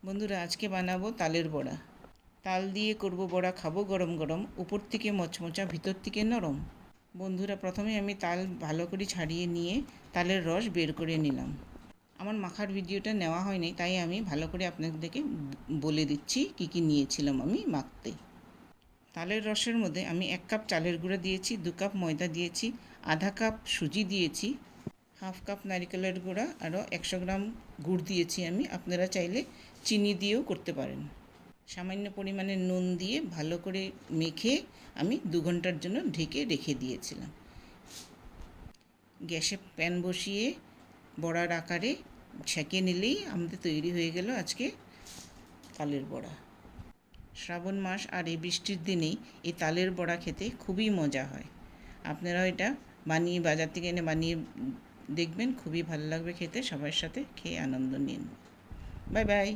বন্ধুরা, আজকে বানাবো তালের বড়া। তাল দিয়ে করব বড়া, খাবো গরম গরম, উপর থেকে মচমচা, ভিতর থেকে নরম। বন্ধুরা, প্রথমে আমি তাল ভালো করে ছাড়িয়ে নিয়ে তালের রস বের করে নিলাম। আমার মাখার ভিডিওটা নেওয়া হয়নি, তাই আমি ভালো করে আপনাদেরকে বলে দিচ্ছি কি কি নিয়েছিলাম আমি মাখতে। তালের রসের মধ্যে আমি 1 কাপ চালের গুঁড়া দিয়েছি, 2 কাপ ময়দা দিয়েছি, আধা কাপ সুজি দিয়েছি, হাফ কাপ নারকেলের গুঁড়া, আরও 100 গ্রাম গুড় দিয়েছি আমি। আপনারা চাইলে চিনি দিয়েও করতে পারেন। সামান্য পরিমাণে নুন দিয়ে ভালো করে মেখে আমি 2 ঘন্টার জন্য ঢেকে রেখে দিয়েছিলাম। গ্যাসে প্যান বসিয়ে বড়ার আকারে ছেঁকে নিলেই আমাদের তৈরি হয়ে গেল আজকে তালের বড়া। শ্রাবণ মাস আর এই বৃষ্টির দিনেই এই তালের বড়া খেতে খুবই মজা হয়। আপনারাও এটা বানিয়ে বাজার থেকে এনে বানিয়ে দেখবেন, খুবই ভালো লাগবে খেতে। সবার সাথে খেয়ে আনন্দ নিন। Bye bye.